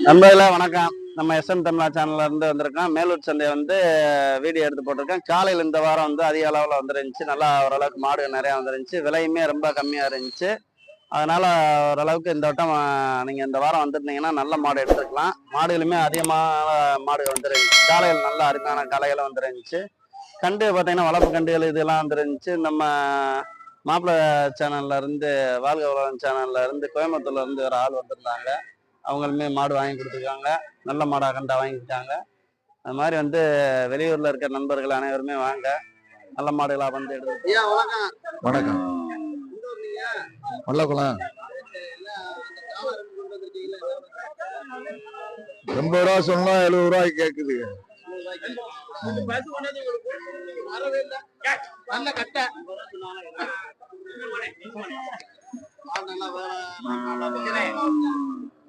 நண்பர்களே வணக்கம். நம்ம எஸ்எம் தமிழா சேனல்ல இருந்து வந்திருக்கோம். மேலூர் சந்தை வந்து வீடியோ எடுத்து போட்டிருக்கேன். காலையில் இந்த வாரம் வந்து அதிக அளவில் வந்துருந்துச்சு. நல்லா ஓரளவுக்கு மாடுகள் நிறையா வந்துருந்துச்சு. விலையுமே ரொம்ப கம்மியாக இருந்துச்சு. அதனால ஓரளவுக்கு இந்த வட்டம் நீங்கள் இந்த வாரம் வந்துருந்தீங்கன்னா நல்ல மாடு எடுத்துக்கலாம். மாடுகளுமே அதிகமான மாடுகள் வந்துருந்துச்சு. காலையில் நல்ல அருமையான காளைகளும் வந்துருந்துச்சு. கண்டு பார்த்தீங்கன்னா வளர்ப்பு கண்டுகள் இதெல்லாம் வந்துருந்துச்சு. நம்ம மாப்பிள்ளை சேனல்ல இருந்து வாழ்க உலகம் சேனல்ல இருந்து கோயம்புத்தூர்ல இருந்து ஒரு ஆள் வந்திருந்தாங்க. அவங்களுமே மாடு வாங்கி கொடுத்துருக்காங்க. நல்ல மாடாக கண்டா வாங்கிட்டாங்க. அது மாதிரி வந்து வெளியூர்ல இருக்கிற நண்பர்கள் அனைவருமே வாங்க, நல்ல மாடுகளா வந்து எடுத்து. ஐயா வணக்கம். வணக்கம். வல்லகுளம் 80 ரூபா சொன்னா 70 ரூபாய்க்கு கேக்குது.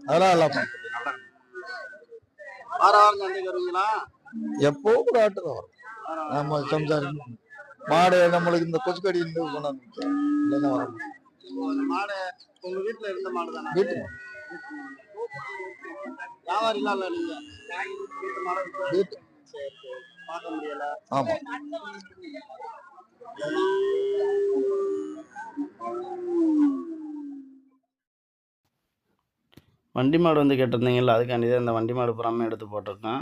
அதெல்லாம் எப்போ கூட ஆட்டுதான் வரும். நம்ம சம்சாரி மாடு நம்மளுக்கு இந்த கொசுக்கடி கொண்டாந்து வர மாடு உங்க வீட்டுல இருந்த மாடு தானே? வீட்டு வியாபாரிலாம் இல்ல நீங்க வீட்டு பார்க்க முடியல. ஆமா. வண்டி மாடு வந்து கேட்டிருந்தீங்கல்ல, அதுக்காண்டி தான் இந்த வண்டி மாடு புறாமே எடுத்து போட்டிருக்கோம்.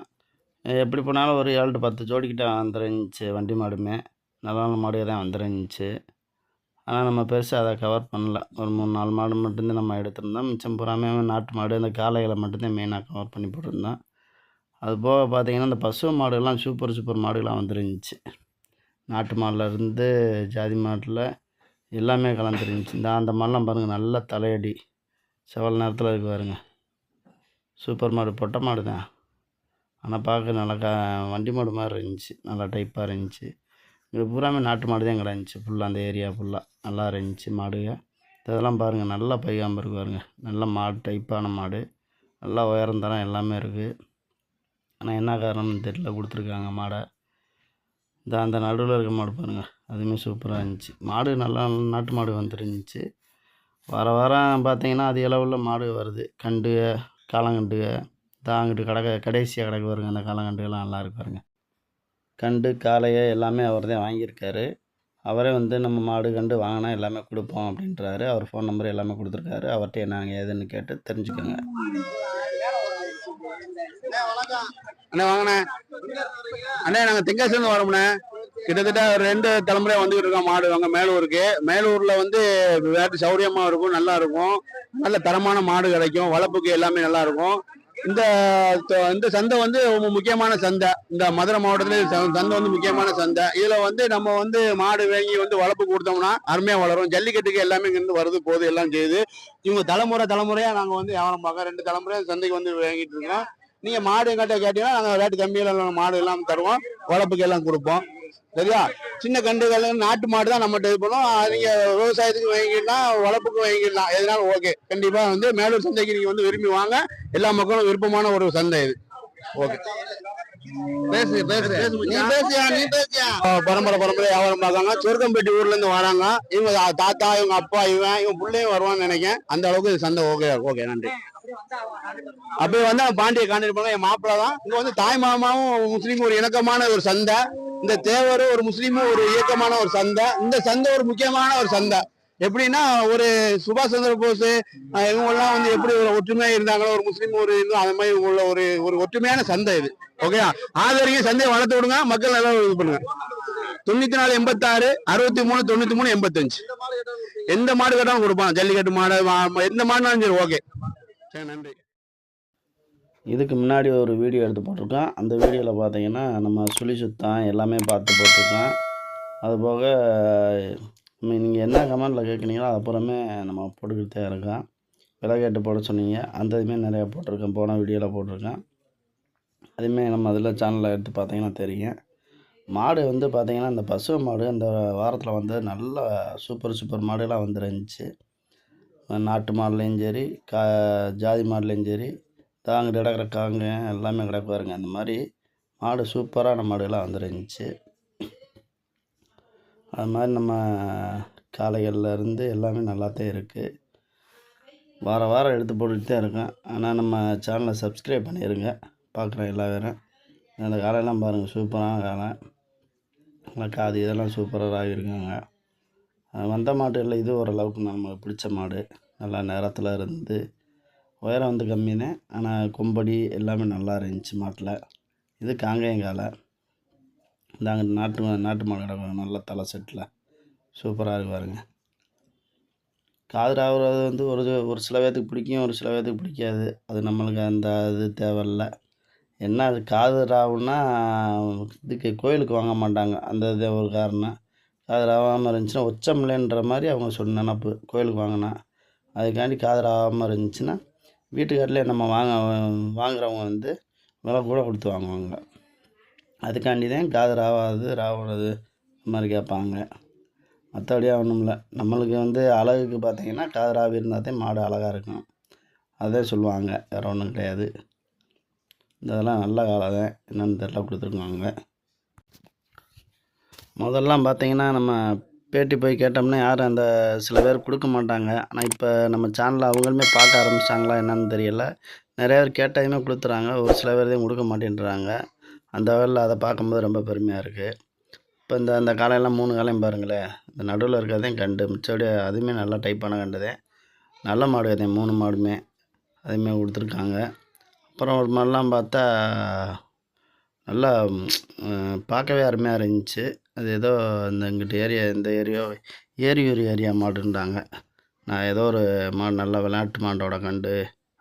எப்படி போனாலும் ஒரு 7 to 10 ஜோடிக்கிட்ட வந்துருந்துச்சு. வண்டி மாடுமே நல்ல நல்ல மாடு தான் வந்துருந்துச்சு. ஆனால் நம்ம பெருசாக அதை கவர் பண்ணல. ஒரு 3-4 மாடு மட்டும்தான் நம்ம எடுத்திருந்தோம். மிச்சம் புறாமே நாட்டு மாடு, இந்த காளைகளை மட்டும்தான் மெயினாக கவர் பண்ணி போட்டிருந்தோம். அது போக பார்த்தீங்கன்னா இந்த பசு மாடுகள்லாம் சூப்பர் மாடுகளாக வந்துருந்துச்சு. நாட்டு மாடுலேருந்து ஜாதி மாட்டில் எல்லாமே கலந்துருந்துச்சு. அந்த மாடெலாம் பாருங்கள், நல்ல தலையடி செவல் நேரத்தில் இருக்கு பாருங்க. சூப்பர் மாடு, பொட்டை மாடு தான். ஆனால் பார்க்க நல்லா வண்டி மாடு மாதிரி இருந்துச்சு. நல்லா டைப்பாக இருந்துச்சு. இது பூராமே நாட்டு மாடு தான் கிடந்துச்சு. ஃபுல்லாக அந்த ஏரியா ஃபுல்லாக நல்லா இருந்துச்சு மாடுங்க. இதெல்லாம் பாருங்கள், நல்லா பைகாம்பு இருக்கு பாருங்கள். நல்ல மாடு, டைப்பான மாடு, நல்லா உயரம் தரம் எல்லாமே இருக்குது. ஆனால் என்ன காரணம்னு தெரியல கொடுத்துருக்காங்க மாடை. அந்த நடுவில் இருக்க மாடு பாருங்கள், அதுவுமே சூப்பராக இருந்துச்சு. மாடு நல்லா நாட்டு மாடு வந்துருந்துச்சு. வாரம் பார்த்தீங்கன்னா அதிக அளவில் மாடு வருது. கண்டு, காளங்கண்டுக அங்கிட்டு கடைசியாக கிடக்கு பாருங்க. அந்த காளங்கண்டுகள்லாம் நல்லா இருக்கு பாருங்க. கண்டு, காளையை எல்லாமே அவர் தான் வாங்கியிருக்காரு. அவரே வந்து நம்ம மாடு கண்டு வாங்கினா எல்லாமே கொடுப்போம் அப்படின்றாரு. அவர் ஃபோன் நம்பர் எல்லாமே கொடுத்துருக்காரு. அவர்கிட்ட என்னங்க ஏதுன்னு கேட்டு தெரிஞ்சுக்கோங்க. அண்ணே வாங்கண்ணே. அண்ணே நாங்கள் தென்காசிலேருந்து வரோம்ண்ணே. கிட்டத்தட்ட ஒரு 2 தலைமுறை வந்துக்கிட்டு இருக்கோம் மாடு வாங்க மேலூருக்கு. மேலூரில் வந்து வேறு சௌரியமாக இருக்கும், நல்லா இருக்கும். நல்ல தரமான மாடு கிடைக்கும். வளர்ப்புக்கு எல்லாமே நல்லா இருக்கும். இந்த சந்தை வந்து ரொம்ப முக்கியமான சந்தை. இந்த மதுரை மாவட்டத்துல சந்தை வந்து முக்கியமான சந்தை. இதுல வந்து நம்ம வந்து மாடு வாங்கி வந்து வளர்ப்பு கொடுத்தோம்னா அருமையா வளரும். ஜல்லிக்கட்டுக்கு எல்லாமே இங்கிருந்து வருது போகுது எல்லாம் செய்யுது. இவங்க தலைமுறையா நாங்க வந்து வியாபாரம் பார்க்க 2 தலைமுறையா சந்தைக்கு வந்து வாங்கிட்டு இருக்கோம். நீங்க மாடு எங்கிட்ட கேட்டீங்கன்னா நாங்க ரேட்டு கம்மியில மாடு எல்லாம் தருவோம், வளர்ப்புக்கு எல்லாம் கொடுப்போம். சரியா? சின்ன கண்டுகள் நாட்டு மாடு தான் நம்மகிட்ட இது பண்ணுவோம். நீங்க விவசாயத்துக்கு வாங்கிக்கலாம், வளர்ப்புக்கு வாங்கிக்கலாம், எதனாலும் ஓகே. கண்டிப்பா வந்து மேலூர் சந்தைக்கு நீங்க வந்து விரும்பி வாங்க. எல்லா மக்களும் விருப்பமான ஒரு சந்தை இது. ஓகே. பரம்பரை வியாபாரம் பார்க்காங்க. சொர்க்கம்பேட்டி ஊர்ல இருந்து வராங்க. இவங்க தாத்தா, இவங்க அப்பா, இவன் பிள்ளையும் வருவான்னு நினைக்கிறேன். அந்த அளவுக்கு சந்தை ஓகே. நன்றி. அப்படியே வந்து பாண்டியை காண்டிட்டு போனாங்க. என் மாப்பிள்ள தான். இங்க வந்து தாய் மாமாவும் முஸ்லீமும் ஒரு இணக்கமான ஒரு சந்தை. இந்த தேவரும் ஒரு முஸ்லீமும் ஒரு இயக்கமான ஒரு சந்தை. இந்த சந்தை ஒரு முக்கியமான ஒரு சந்தை. எப்படின்னா ஒரு சுபாஷ் சந்திர போஸ் இவங்கெல்லாம் வந்து எப்படி ஒரு ஒற்றுமையா இருந்தாங்களோ, ஒரு முஸ்லீம் ஒரு அந்த மாதிரி உள்ள ஒரு ஒற்றுமையான சந்தை இது. ஓகேயா? ஆதரிங்க, சந்தையை வளர்த்து விடுங்க, மக்கள் நல்லா இது பண்ணுங்க. 94 86 63 93 85. எந்த மாடு கேட்டாலும் கொடுப்பான். ஜல்லிக்கட்டு மாடு, எந்த மாடுனாலும் சரி. ஓகே, சரி, நன்றி. இதுக்கு முன்னாடி ஒரு வீடியோ எடுத்து போட்டிருக்கோம். அந்த வீடியோவில் பார்த்தீங்கன்னா நம்ம சுழி சுத்தம் எல்லாமே பார்த்து போட்டிருக்கோம். அதுபோக நீங்கள் என்ன கமெண்டில் கேட்குறீங்களோ அது அப்புறமே நம்ம போட்டுக்கிட்டே இருக்கோம். விலை கேட்டு போட சொன்னீங்க, அந்த இதுமாரி நிறையா போட்டிருக்கேன். போன வீடியோவில் போட்டிருக்கேன். அதுமாரி நம்ம அதில் சேனலில் எடுத்து பார்த்தீங்கன்னா தெரியும். மாடு வந்து பார்த்திங்கன்னா இந்த பசு மாடு அந்த வாரத்தில் வந்து நல்ல சூப்பர் மாடுலாம் வந்துருந்துச்சு. நாட்டு மாடுலேயும் சரி, ஜாதி மாடுலேயும் சரி, தாங்கிட்டு கிடக்கிற காங்க எல்லாமே கிடக்குவாருங்க. அந்த மாதிரி மாடு சூப்பரான மாடுகளாக வந்துருந்துச்சு. அது மாதிரி நம்ம காளைகள்லேருந்து எல்லாமே நல்லாத்தான் இருக்குது. வாரம் எடுத்து போட்டுட்டு தான் இருக்கேன். ஆனால் நம்ம சேனலை சப்ஸ்கிரைப் பண்ணிடுங்க. பார்க்குற எல்லா பேரும் அந்த காலையெல்லாம் பாருங்கள், சூப்பரான காலை. நல்லா காது இதெல்லாம் சூப்பராக இருக்குங்க. வந்த மாடுகளில் இது ஓரளவுக்கு நமக்கு பிடிச்ச மாடு. நல்லா நேரத்தில் இருந்து உயரம் வந்து கம்மி தான், ஆனால் கொம்படி எல்லாமே நல்லா இருந்துச்சு மாட்டில். இது காங்கேயங்காலை. இந்த அங்கே நாட்டு மாடு கிடக்கும், நல்ல தலை செட்டில் சூப்பராக இருக்கு பாருங்க. காது ராவுறது வந்து ஒரு சில பேர்த்துக்கு பிடிக்கும், ஒரு சில பேர்த்துக்கு பிடிக்காது. அது நம்மளுக்கு அந்த இது தேவையில்ல. என்ன அது காது ராவுன்னா இதுக்கு கோயிலுக்கு வாங்க மாட்டாங்க, அந்த இது ஒரு காரணம். காது ராவாமல் இருந்துச்சுன்னா உச்சமில்லைன்ற மாதிரி அவங்க சொன்ன நினப்பு. கோயிலுக்கு வாங்கினா அதுக்காண்டி காது ராவாமல் இருந்துச்சுன்னா வீட்டுக்காட்டிலே நம்ம வாங்குறவங்க வந்து விலை கூட கொடுத்து வாங்குவாங்க. அதுக்காண்டி தான் காது ராவுறது இந்த மாதிரி கேட்பாங்க. மற்றபடியாக ஒன்றும் இல்லை. நம்மளுக்கு வந்து அழகுக்கு பார்த்திங்கன்னா காது ராவி இருந்தால் தான் மாடு அழகாக இருக்கும், அதே சொல்லுவாங்க, வேறு ஒன்றும் கிடையாது. இதெல்லாம் நல்ல காலை தான், என்னென்னு தெரியல கொடுத்துருக்காங்க. முதல்லாம் பார்த்திங்கன்னா நம்ம பேட்டி போய் கேட்டோம்னா யாரும் அந்த சில பேர் கொடுக்க மாட்டாங்க. ஆனால் இப்போ நம்ம சேனலில் அவங்களுமே பார்க்க ஆரம்பிச்சிட்டாங்களா என்னன்னு தெரியல. நிறைய பேர் கேட்டதுமே கொடுத்துறாங்க, ஒரு சில பேர் தான் கொடுக்க மாட்டேன்றாங்க. அந்த வகையில் அதை பார்க்கும்போது ரொம்ப பெருமையாக இருக்குது. இப்போ அந்த காலையெல்லாம் 3 காலையும் பாருங்களேன், இந்த நடுவில் இருக்கிறதையும் கண்டு மிச்சபடி அதுவுமே நல்லா டைப்பான கண்டு தான். நல்ல மாடு அதே 3 மாடுமே அதுவுமே கொடுத்துருக்காங்க. அப்புறம் ஒரு மாடெலாம் பார்த்தா நல்லா பார்க்கவே அருமையாக இருந்துச்சு. அது ஏதோ இங்கிட்டு இந்த ஏரியூர் ஏரியா மாடுன்றாங்க. நான் ஏதோ ஒரு மாடு நல்ல விளையாட்டு மாடோட கண்டு,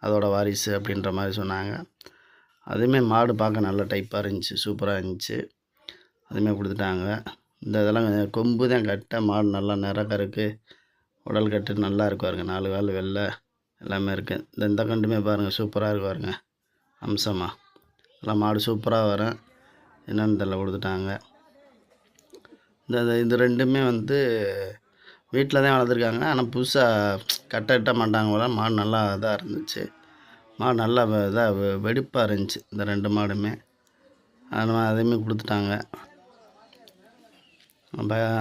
அதோட வாரிசு அப்படின்ற மாதிரி சொன்னாங்க. அதுவுமே மாடு பார்க்க நல்ல டைப்பாக இருந்துச்சு, சூப்பராக இருந்துச்சு. அதுவுமே கொடுத்துட்டாங்க. இதெல்லாம் கொம்பு தான் கட்ட மாடு நல்லா நிறக்கருக்கு, உடல் கட்டு நல்லா இருக்கு பாருங்க. 4 கால் வெள்ளை எல்லாமே இருக்குது. இந்த கண்டுமே பாருங்கள் சூப்பராக இருக்கு பாருங்க, அம்சமாக. எல்லாம் மாடு சூப்பராக வரும், என்னென்னு தெரியல கொடுத்துட்டாங்க. இது ரெண்டுமே வந்து வீட்டில் தான் வளர்த்துருக்காங்க. ஆனால் புதுசாக கட்ட மாட்டாங்க போல. மாடு நல்லா இதாக இருந்துச்சு, மாடு நல்லா இதாக வெடிப்பாக இருந்துச்சு இந்த 2 மாடுமே. அதனால் அதையுமே கொடுத்துட்டாங்க.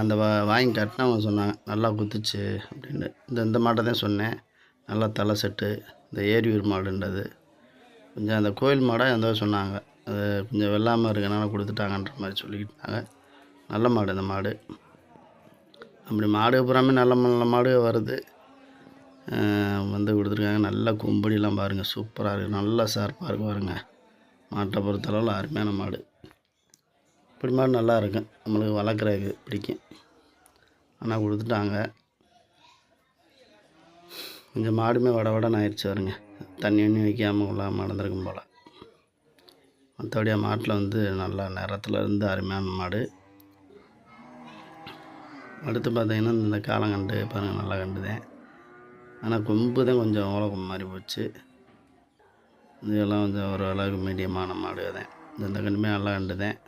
அந்த வாங்கி கட்டினவங்க சொன்னாங்க நல்லா குத்துச்சு அப்படின்னு. இந்த மாட்டை தான் சொன்னேன், நல்லா தலை செட்டு. இந்த ஏரியூர் மாடுன்றது கொஞ்சம் அந்த கோயில் மாடாக எந்த சொன்னாங்க, அது கொஞ்சம் வெள்ளாமல் இருக்கனால கொடுத்துட்டாங்கன்ற மாதிரி சொல்லிக்கிட்டாங்க. நல்ல மாடு இந்த மாடு. அப்படி மாடு பூராமே நல்ல மாடு வருது வந்து கொடுத்துருக்காங்க. நல்ல கொம்படிலாம் பாருங்கள், சூப்பராக இருக்குது, நல்லா ஷார்ப்பாக இருக்கு பாருங்க. மாட்டை பொறுத்தளவில் அருமையான மாடு. இப்படி மாடு நல்லா இருக்கும், நம்மளுக்கு வளர்க்குறதுக்கு பிடிக்கும். ஆனால் கொடுத்துட்டாங்க. கொஞ்சம் மாடுமே வடன்னு ஆயிடுச்சு பாருங்க, தண்ணி வைக்காமல் உள்ளாமல் நடந்திருக்கும் போல். மற்றபடியாக மாட்டில் வந்து நல்லா நிறத்தில் இருந்து அருமையான மாடு. அடுத்து பார்த்திங்கன்னா இந்த காலங்கண்டு பாருங்கள், நல்லா கண்டு தான். ஆனால் கொம்பு தான் கொஞ்சம் ஓலக்கம் மாதிரி போச்சு. இதெல்லாம் கொஞ்சம் ஒரு அளவுக்கு மீடியமான மாடு தான். இந்த கண்டுமே நல்லா கண்டு தான்.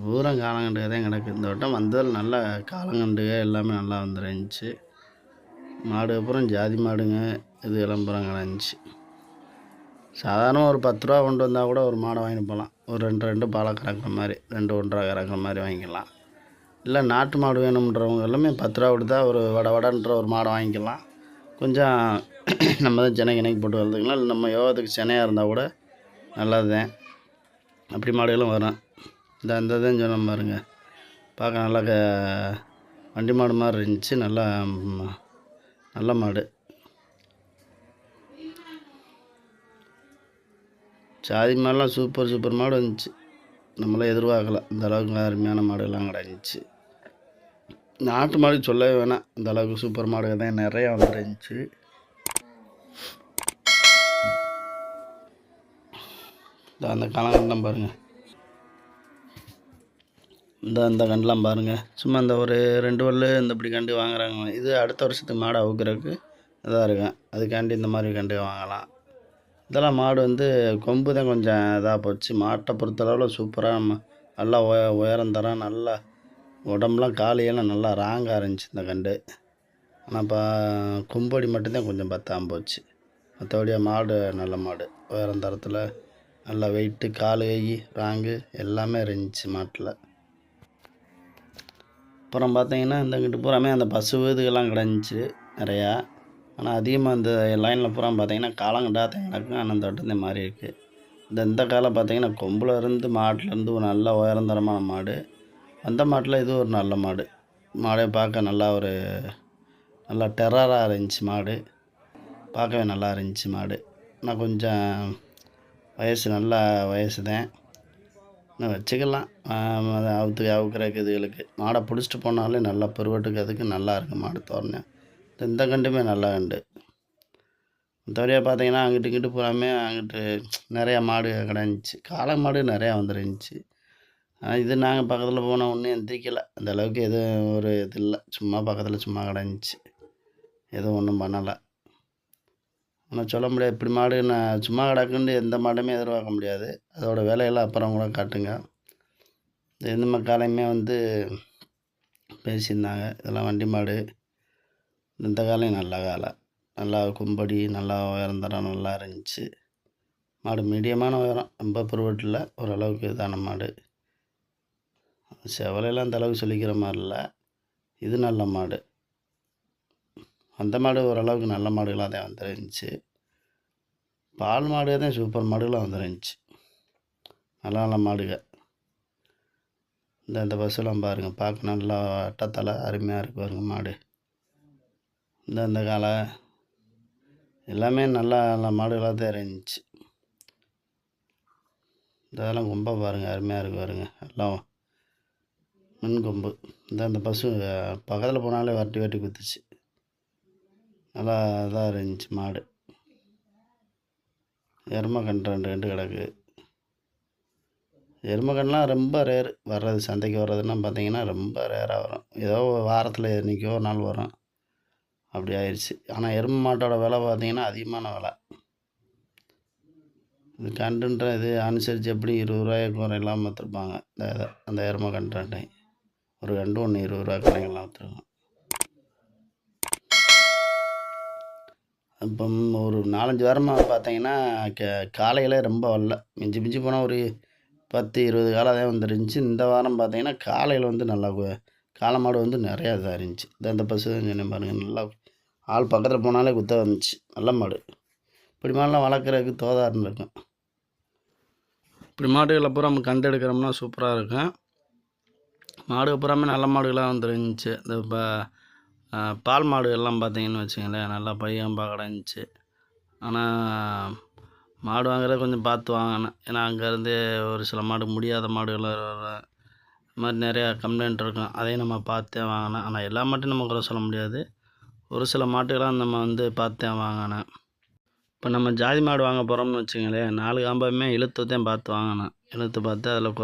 பூரா காலங்கண்டு தான் கிடக்கு. இந்த வட்டம் வந்ததில் நல்லா காலங்கண்டுக எல்லாமே நல்லா வந்துருந்துச்சு. மாடு அப்புறம் ஜாதி மாடுங்க இது விளம்பரம் கிடந்துச்சு. சாதாரண ஒரு 10 ரூபா கொண்டு வந்தால் கூட ஒரு மாடை வாங்கிட்டு போகலாம். ஒரு 2 பாலை கறக்கிற மாதிரி, 2 1.5 கறக்கிற மாதிரி வாங்கிக்கலாம். இல்லை நாட்டு மாடு வேணுன்றவங்க எல்லாமே 10 ரூபா கொடுத்தா ஒரு வடன்ற ஒரு மாடை வாங்கிக்கலாம். கொஞ்சம் நம்ம தான் சென்னைக்கு போட்டு வளர்த்துக்கலாம். இல்லை நம்ம யோகத்துக்கு சென்னையாக இருந்தால் கூட நல்லது தான். அப்படி மாடுகளும் வரும். இந்த தான் சொன்ன பாருங்க, பார்க்க நல்லா வண்டி மாடு மாதிரி இருந்துச்சு. நல்ல மாடு. ஜாதி மாடுலாம் சூப்பர் மாடு வந்துச்சு. நம்மளாம் எதிர்பார்க்கல, இந்த அளவுக்கு அருமையான மாடுகள்லாம் கிடந்துச்சு. நாட்டு மாடு சொல்லவே வேணாம், இந்த அளவுக்கு சூப்பர் மாடு தான் நிறையா வந்துருந்துச்சு. அந்த காலங்கள்லாம் பாருங்கள், இந்த கண்டுலாம் பாருங்கள். சும்மா இந்த ஒரு 2 வல்லு இந்த இப்படி கண்டு வாங்குறாங்க. இது அடுத்த வருஷத்துக்கு மாடு அவுக்கிறதுக்கு இதாக இருக்கும், அதுக்காண்டி இந்த மாதிரி கண்டு வாங்கலாம். இதெல்லாம் மாடு வந்து கொம்பு தான் கொஞ்சம் இதாக போச்சு. மாட்டை பொறுத்தளவில் சூப்பராக நல்லா உயரம் தரம், நல்லா உடம்புலாம் காலையெல்லாம் நல்லா ராங்காக இருந்துச்சு இந்த கண்டு. ஆனால் இப்போ கொம்படி மட்டும்தான் கொஞ்சம் பத்தாமல் போச்சு. மற்றபடியாக மாடு நல்ல மாடு, உயரம் தரத்தில் நல்லா வெயிட்டு, கால் கை ராங்கு எல்லாமே இருந்துச்சு மாட்டில். அப்புறம் பார்த்தீங்கன்னா, இந்தங்கிட்டு பூராமே அந்த பசு இதுகள்லாம் கிடந்துச்சு நிறையா. ஆனால் அதிகமாக இந்த லைனில் பூரா பார்த்தீங்கன்னா காலங்கண்டாத்தையும் கிடக்கும். ஆனால் இந்த வட்டம் இந்த மாதிரி இருக்குது. இந்த காலம் பார்த்தீங்கன்னா கொம்பில் இருந்து மாட்டிலேருந்து ஒரு நல்ல உயரந்தரமான மாடு. அந்த மாட்டில் இது ஒரு நல்ல மாடு. மாடை பார்க்க நல்லா டெரராக இருந்துச்சு மாடு. பார்க்கவே நல்லா இருந்துச்சு மாடு. ஆனால் கொஞ்சம் நல்ல வயசு தான். இன்னும் வச்சுக்கலாம். அதை அவுக்கிறதுக்கு இதுகளுக்கு மாடை பிடிச்சிட்டு போனாலே நல்லா பெருவட்டுக்கு அதுக்கு நல்லா இருக்குது மாடு தோரணை. இந்த கண்டுமே நல்ல கண்டு. மற்றபடியாக பார்த்தீங்கன்னா அங்கிட்டு இங்கிட்டு பூராமே அங்கிட்டு நிறையா மாடு கிடந்துச்சு. காளை மாடு நிறையா வந்துருந்துச்சு. ஆனால் இது நாங்கள் பக்கத்தில் போன ஒன்றும் எந்திரிக்கலை. அந்த அளவுக்கு எதுவும் ஒரு இது இல்லை. சும்மா பக்கத்தில் சும்மா கிடந்துச்சு. எதுவும் ஒன்றும் பண்ணலை. ஆனால் சொல்ல முடியாது. இப்படி மாடு நான் சும்மா கிடக்குன்னு எந்த மாடுமே எதிர்பார்க்க முடியாது. அதோட வேலையெல்லாம் அப்புறம் கூட காட்டுங்க. இந்த காலையுமே பேசியிருந்தாங்க. இதெல்லாம் வண்டி மாடு. இந்த காலையும் நல்ல காலை. நல்லா கும்படி நல்லா உயரந்தரம் நல்லா இருந்துச்சு. மாடு மீடியமான உயரம். ரொம்ப பருவட்டில் ஓரளவுக்கு இதான மாடு. செவலையெல்லாம் அந்த அளவுக்கு சொல்லிக்கிற மாதிரி இல்லை. இது நல்ல மாடு. அந்த மாடு ஓரளவுக்கு நல்ல மாடுகளாக தான் வந்துருந்துச்சு. பால் மாடு தான் சூப்பர் மாடுகளாக வந்துருந்துச்சு. நல்ல மாடுங்க. இந்த பஸ்ஸெல்லாம் பாருங்கள். பார்க்க நல்லா அட்டத்தலை அருமையாக இருக்கு பாருங்க மாடு. இந்த காலை எல்லாமே நல்ல மாடுகளாக தான் இருந்துச்சு. இதெல்லாம் கொம்பை பாருங்கள் அருமையாக இருக்கு பாருங்க. எல்லாம் மின் கொம்பு. இந்த பஸ்ஸு பக்கத்தில் போனாலே வரட்டி குத்துச்சு. நல்லா இதாக இருந்துச்சு மாடு. எருமைக்கன்று 2 கிடக்கு. எருமைக்கன்றுலாம் ரொம்ப ரேரு வர்றது. சந்தைக்கு வர்றதுன்னா பார்த்தீங்கன்னா ரொம்ப ரேராக வரும். ஏதோ வாரத்தில் என்றைக்கோ ஒரு நாள் வரும். அப்படி ஆயிடுச்சு. ஆனால் எருமை மாட்டோட விலை பார்த்தீங்கன்னா அதிகமான விலை. இது கன்றுன்ற இது அனுசரித்து எப்படி 20 ரூபாய்க்கு குறையெல்லாம் விற்றுருப்பாங்க. அந்த எருமை கன்றுட்டை ஒரு கன்று ஒன்று 20 ரூபா கடைகள்லாம் விற்றுருக்கோம். இப்போ ஒரு 4-5 வாரமாக பார்த்தீங்கன்னா காலையில் ரொம்ப வரல. மிஞ்சி போனால் ஒரு 10-20 காலை தான் வந்துருந்துச்சு. இந்த வாரம் பார்த்தீங்கன்னா காலையில் நல்லா காளை மாடு நிறையா இதாக இருந்துச்சு. இந்த பசு சொன்னேன் பாருங்கள். நல்லா ஆள் பக்கத்தில் போனாலே குத்த வந்துச்சு. நல்ல மாடு. இப்படி மாடெலாம் வளர்க்குறதுக்கு தோதாருன்னு இருக்கும். இப்படி மாடுகளை பூரா நம்ம கண்டு எடுக்கிறோம்னா சூப்பராக இருக்கும். மாடு பூராமே நல்ல மாடுகளாக வந்துருந்துச்சு. இந்த இப்போ பால் மாடு எல்லாம் பார்த்தீங்கன்னு வச்சுங்களேன் நல்லா பையன்பா கிடந்துச்சு. ஆனால் மாடு வாங்குறது கொஞ்சம் பார்த்து வாங்கினேன். ஏன்னா அங்கேருந்து ஒரு சில மாடு முடியாத மாடுகள் இது மாதிரி நிறையா கம்ப்ளைண்ட் இருக்கும். அதையும் நம்ம பார்த்தே வாங்கினேன். ஆனால் எல்லா மாட்டையும் நம்ம குறை சொல்ல முடியாது. ஒரு சில மாட்டுக்கெல்லாம் நம்ம பார்த்தே வாங்கினேன். இப்போ நம்ம ஜாதி மாடு வாங்க போகிறோம்னு வச்சுங்களேன் 4 காம்பையுமே இழுத்துதான் பார்த்து வாங்கினேன். இழுத்து பார்த்து அதில்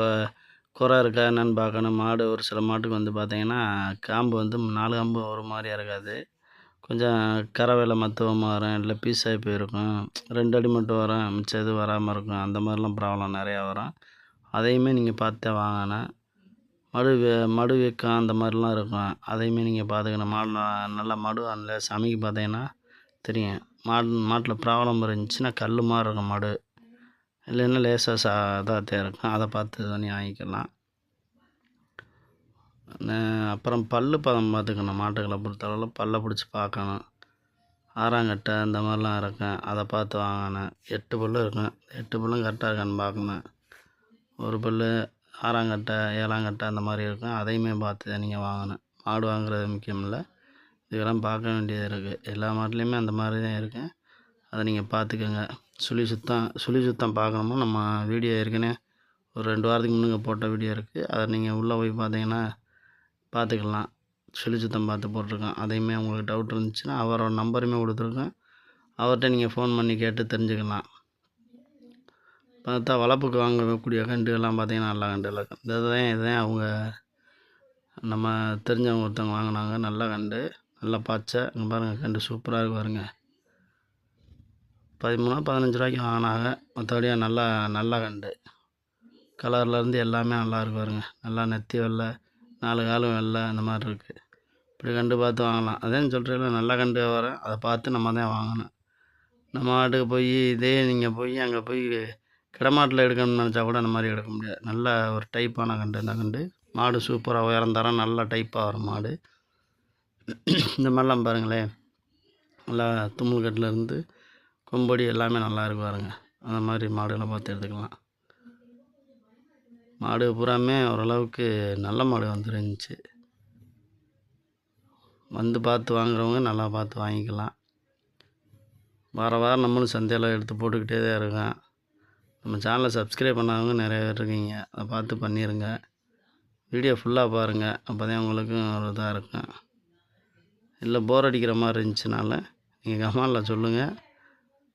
குறை இருக்கா என்னென்னு பார்க்கணும். மாடு ஒரு சில மாட்டுக்கு பார்த்தீங்கன்னா காம்பு 4 காம்பு ஒரு மாதிரியாக இருக்காது. கொஞ்சம் கறவையில் மத்துவமாக வரும். இல்லை பீஸ் ஆகி போயிருக்கும். 2 அடி மட்டும் வரும். மிச்சம் எதுவும் வராமல் இருக்கும். அந்த மாதிரிலாம் ப்ராப்ளம் நிறையா வரும். அதையுமே நீங்கள் பார்த்தே வாங்கினேன். மடு வீக்கம் அந்த மாதிரிலாம் இருக்கும். அதையுமே நீங்கள் பார்த்துக்கணும். மாடு நல்லா மடு அந்த சமைக்கு பார்த்தீங்கன்னா தெரியும். மாட்டில் ப்ராப்ளம் இருந்துச்சுன்னா கல் மாதிரி இருக்கும் மாடு. இல்லைன்னா லேசாக இதாக இருக்கும். அதை பார்த்து பண்ணி வாங்கிக்கலாம். அப்புறம் பல்லு பதம் பார்த்துக்கணும். மாட்டுகளை பொறுத்தளவில் பல்லை பிடிச்சி பார்க்கணும். 6ஆம் கட்டை அந்த மாதிரிலாம் இருக்கும். அதை பார்த்து வாங்கணும். 8 பல்லு இருக்கும். 8 பல்லும் கரெக்டாக இருக்கான்னு பார்க்கணும். ஒரு பல் 6ஆம் கட்டை 7ஆம் கட்டை அந்த மாதிரி இருக்கும். அதையுமே பார்த்து தான் நீங்கள் வாங்கணும். மாடு வாங்குறது முக்கியம் இல்லை. இதெல்லாம் பார்க்க வேண்டியது இருக்குது. எல்லா மாட்டுலேயுமே அந்த மாதிரி தான் இருக்குது. அதை நீங்கள் பார்த்துக்கோங்க. சுழி சுத்தம் பார்க்கணுமோ நம்ம வீடியோ ஏற்கனவே ஒரு 2 வாரத்துக்கு முன்னுங்க போட்ட வீடியோ இருக்குது. அதை நீங்கள் உள்ளே போய் பார்த்தீங்கன்னா பார்த்துக்கலாம். சுழி சுத்தம் பார்த்து போட்டிருக்கோம். அதையுமே உங்களுக்கு டவுட் இருந்துச்சுன்னா அவரோட நம்பருமே கொடுத்துருக்கேன். அவர்கிட்ட நீங்கள் ஃபோன் பண்ணி கேட்டு தெரிஞ்சுக்கலாம். பார்த்தா வளர்ப்புக்கு வாங்கக்கூடிய கண்டுகள்லாம் பார்த்தீங்கன்னா நல்ல கண்டுகள் இருக்கும். இதுதான் அவங்க நம்ம தெரிஞ்சவங்க ஒருத்தவங்க வாங்கினாங்க. நல்ல கண்டு நல்லா பாய்ச்ச. இங்கே பாருங்கள் கண்டு சூப்பராக இருக்கு பாருங்க. 13-15 ரூபாய்க்கு வாங்கினாங்க. மற்றபடியாக நல்ல கண்டு. கலர்லேருந்து எல்லாமே நல்லா இருக்கு பாருங்க. நல்லா நெத்தி வெள்ளை 4 காலும் வெள்ளை அந்த மாதிரி இருக்குது. இப்படி கண்டு பார்த்து வாங்கலாம். அதேன்னு சொல்கிறீங்களா நல்ல கண்டு வரும். அதை பார்த்து நம்ம தான் வாங்கணும். நம்ம மாட்டுக்கு போய் நீங்கள் போய் அங்கே போய் கிடமாட்டில் எடுக்கணும்னு நினச்சா கூட அந்த மாதிரி எடுக்க முடியாது. நல்ல ஒரு டைப்பான கண்டு இந்த கண்டு. மாடு சூப்பராக உயர்ந்தாரம் நல்ல டைப்பாக வரும் மாடு. இந்த மாதிரிலாம் பாருங்களேன், நல்லா தும்மல் கட்டிலேருந்து கொம்படி எல்லாமே நல்லா இருக்கு பாருங்க. அந்த மாதிரி மாடுகளை பார்த்து எடுத்துக்கலாம். மாடு பூராமே ஓரளவுக்கு நல்ல மாடு வந்துருந்துச்சு. வந்து பார்த்து வாங்குறவங்க நல்லா பார்த்து வாங்கிக்கலாம். வாரம் நம்மளும் சந்தையில் எடுத்து போட்டுக்கிட்டே தான் இருக்கேன். நம்ம சேனலை சப்ஸ்கிரைப் பண்ணாதவங்க நிறைய பேர் இருக்கீங்க, அதை பார்த்து பண்ணிடுங்க. வீடியோ ஃபுல்லாக பாருங்கள், அப்போ தான் உங்களுக்கும் ஒரு இதாக இருக்கும். இல்லை போர் அடிக்கிற மாதிரி இருந்துச்சுனால நீங்கள் கமெண்டில் சொல்லுங்கள்,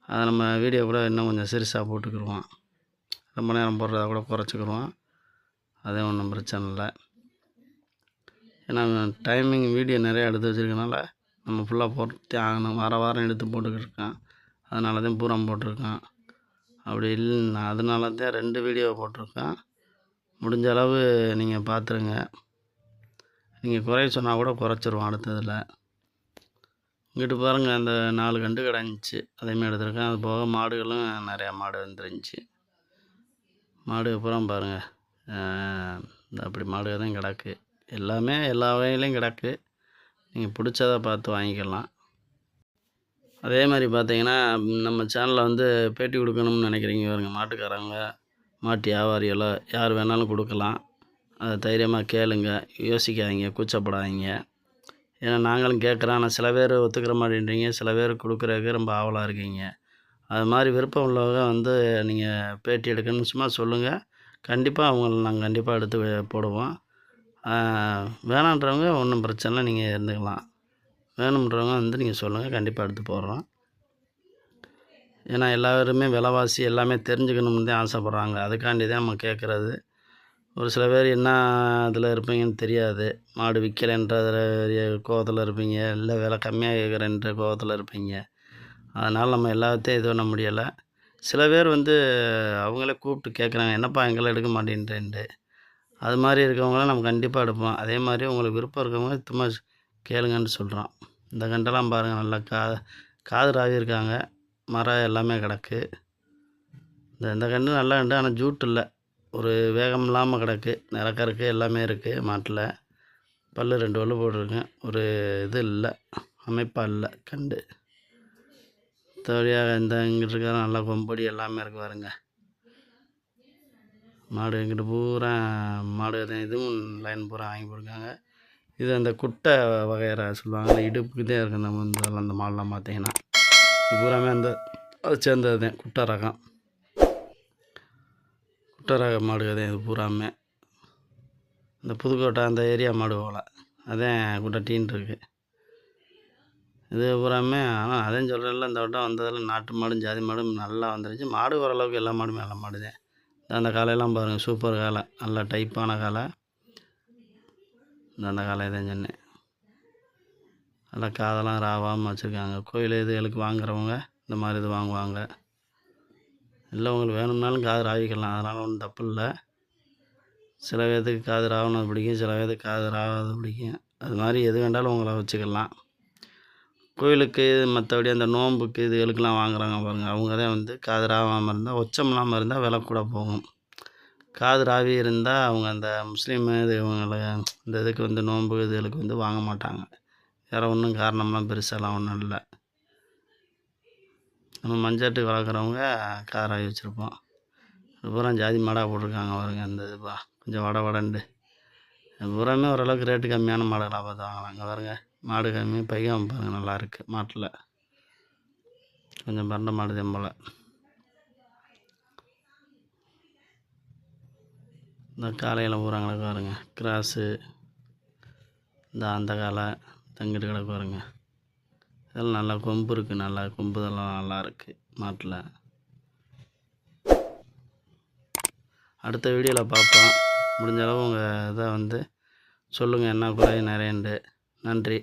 அதை நம்ம வீடியோ கூட இன்னும் கொஞ்சம் சிறுசாக போட்டுக்கிடுவோம். ரொம்ப நேரம் போடுறத கூட குறைச்சிக்கிடுவோம், அதே ஒன்றும் பிரச்சனை இல்லை. ஏன்னா டைமிங் வீடியோ நிறையா எடுத்து வச்சுருக்கனால நம்ம ஃபுல்லாக போட்டு ஆகணும். வாரம் எடுத்து போட்டுக்கிட்டு இருக்கேன், அதனால தான் பூரா போட்டிருக்கேன். அப்படி இல்லை, அதனால தான் 2 வீடியோ போட்டிருக்கேன். முடிஞ்ச அளவு நீங்கள் பார்த்துருங்க. நீங்கள் குறைய சொன்னால் கூட குறைச்சிருவோம் அடுத்ததில். இங்கிட்டு பாருங்கள், அந்த 4 கண்டு கிடந்துச்சு, அதையுமே எடுத்துருக்கேன். அது போக மாடுகளும் நிறையா மாடு வந்துருந்துச்சு. மாடு அப்புறம் பாருங்கள், அப்படி மாடு தான் கிடக்கு. எல்லாமே எல்லா வகையிலையும் கிடக்கு. நீங்கள் பிடிச்சதை பார்த்து வாங்கிக்கலாம். அதே மாதிரி பார்த்தீங்கன்னா, நம்ம சேனலில் வந்து பேட்டி கொடுக்கணும்னு நினைக்கிறீங்க பாருங்க, மாட்டுக்காரங்க, மாட்டு வியாபாரிகளோ யார் வேணாலும் கொடுக்கலாம். அதை தைரியமாக கேளுங்க, யோசிக்காதீங்க, கூச்சப்படாதீங்க. ஏன்னா நாங்களும் கேட்குறோம், ஆனால் சில பேர் ஒத்துக்கிற மாட்டேன்றீங்க, சில பேர் கொடுக்குறதுக்கு ரொம்ப ஆவலாக இருக்கீங்க. அது மாதிரி விருப்பம் உள்ளவங்க வந்து நீங்கள் பேட்டி எடுக்கணும்னு சும்மா சொல்லுங்கள், கண்டிப்பாக அவங்கள நாங்கள் கண்டிப்பாக எடுத்து போடுவோம். வேணான்றவங்க ஒன்றும் பிரச்சனை இல்லை, நீங்கள் இருந்துக்கலாம். வேணுன்றவங்க வந்து நீங்கள் சொல்லுங்கள், கண்டிப்பாக எடுத்து போடுறோம். ஏன்னா எல்லாருமே விலைவாசி எல்லாமே தெரிஞ்சுக்கணும்னு தான் ஆசைப்பட்றாங்க, அதுக்காண்டி தான் நம்ம கேட்குறது. ஒரு சில பேர் என்ன இதில் இருப்பீங்கன்னு தெரியாது, மாடு விற்கலைன்ற கோவத்தில் இருப்பீங்க, இல்லை விலை கம்மியாக கேட்குறேன்ற கோவத்தில் இருப்பீங்க. அதனால் நம்ம எல்லாத்தையும் இது பண்ண முடியலை. சில பேர் வந்து அவங்களே கூப்பிட்டு கேட்குறாங்க, என்னப்பா எங்கெல்லாம் எடுக்க மாட்டேன்றேன்ட்டு. அது மாதிரி இருக்கவங்கள நம்ம கண்டிப்பாக எடுப்போம். அதே மாதிரி உங்களுக்கு விருப்பம் இருக்கவங்க சும்மா கேளுங்கன்னு சொல்கிறோம். இந்த கண்டெல்லாம் பாருங்கள், நல்லா காது ராவி இருக்காங்க, மரம் எல்லாமே கிடக்கு. இந்த கண்டு நல்லா கண்டு, ஆனால் ஜூட்டு இல்லை, ஒரு வேகம் இல்லாமல் கிடக்கு. நிறக்கருக்கு எல்லாமே இருக்குது மாட்டில். பல் 2 பல் போட்டிருக்கேன், ஒரு இது இல்லை, அமைப்பாக இல்லை கண்டு. தோழியாக இங்கிட்டு இருக்கிற நல்லா கொம்படி எல்லாமே இருக்குது பாருங்க. மாடு எங்கிட்ட பூரா மாடு தான், இதுவும் லைன் பூரா வாங்கி போட்டிருக்காங்க. இது அந்த குட்டை வகையறை சொல்லுவாங்க, இடுப்புக்கு தான் இருக்குது. நம்ம அந்த மாடெலாம் பார்த்தீங்கன்னா பூராமே அதை சேர்ந்தது தான் குட்டை ரகம். குட்டை ரக மாடு தான் இது பூராமே. இந்த புதுக்கோட்டை அந்த ஏரியா மாடு போல், அதான் குட்டை டீன் இருக்குது இது பூராமே. ஆனால் அதையும் சொல்கிறேன்ல, இந்த வட்டம் வந்ததில் நாட்டு மாடும் ஜாதி மாடும் நல்லா வந்துருச்சு. மாடு ஓரளவுக்கு எல்லா மாடுமே நல்ல மாடு தான். அந்த காலையெல்லாம் பாருங்கள், சூப்பர் காலை, நல்ல டைப்பான காலை. அந்த காலையை தான் சொன்னேன், நல்லா காதெல்லாம் ராவாமல் வச்சுருக்காங்க. கோயில் இதுகளுக்கு வாங்குறவங்க இந்த மாதிரி இது வாங்குவாங்க. இல்லை உங்களுக்கு வேணும்னாலும் காது ராவிக்கலாம், அதனால் ஒன்றும் தப்பு இல்லை. சில பேர்த்துக்கு காது ராவனது பிடிக்கும், சில பேர்த்துக்கு காது ராவாது பிடிக்கும். அது மாதிரி எது வேண்டாலும் உங்களை வச்சுக்கலாம். கோயிலுக்கு மற்றபடி அந்த நோம்புக்கு இதுகளுக்கெல்லாம் வாங்குறாங்க பாருங்கள், அவங்க தான் வந்து காது ராவாமல் இருந்தால், ஒச்சம் இல்லாமல் இருந்தால் விலை கூட போகும். காது ராவி இருந்தால் அவங்க அந்த முஸ்லீம் இது இவங்களை இந்த இதுக்கு வந்து நோன்பு இதுகளுக்கு வந்து வாங்க மாட்டாங்க. வேறு ஒன்றும் காரணம்லாம் பெருசாலாம் ஒன்றும் இல்லை. நம்ம மஞ்சாட்டு வளர்க்குறவங்க காது ராவி வச்சுருப்போம். பூரா ஜாதி மாடாக போட்டிருக்காங்க பாருங்க. அந்த இதுப்பா கொஞ்சம் வடண்டு பூராமே ஓரளவுக்கு ரேட்டு கம்மியான மாடுகளாக பார்த்து வாங்கலாம். அங்கே பாருங்க, மாடு கம்மி, பையன் பாருங்கள் நல்லா இருக்குது. மாட்டில் கொஞ்சம் பரண்ட மாடு தெம்பல. இந்த காலையில் பூராங்களுக்கு பாருங்க, கிராஸு அந்த காலை தங்கிட்டு கிடக்கு பாருங்க. இதெல்லாம் நல்லா கொம்பு இருக்குது, நல்லா கொம்பு இதெல்லாம் நல்லா இருக்குது மாட்டில். அடுத்த வீடியோவில் பார்ப்போம். முடிஞ்ச அளவு உங்கள் இதை வந்து சொல்லுங்கள், என்ன குறை நிறையண்டு. நன்றி.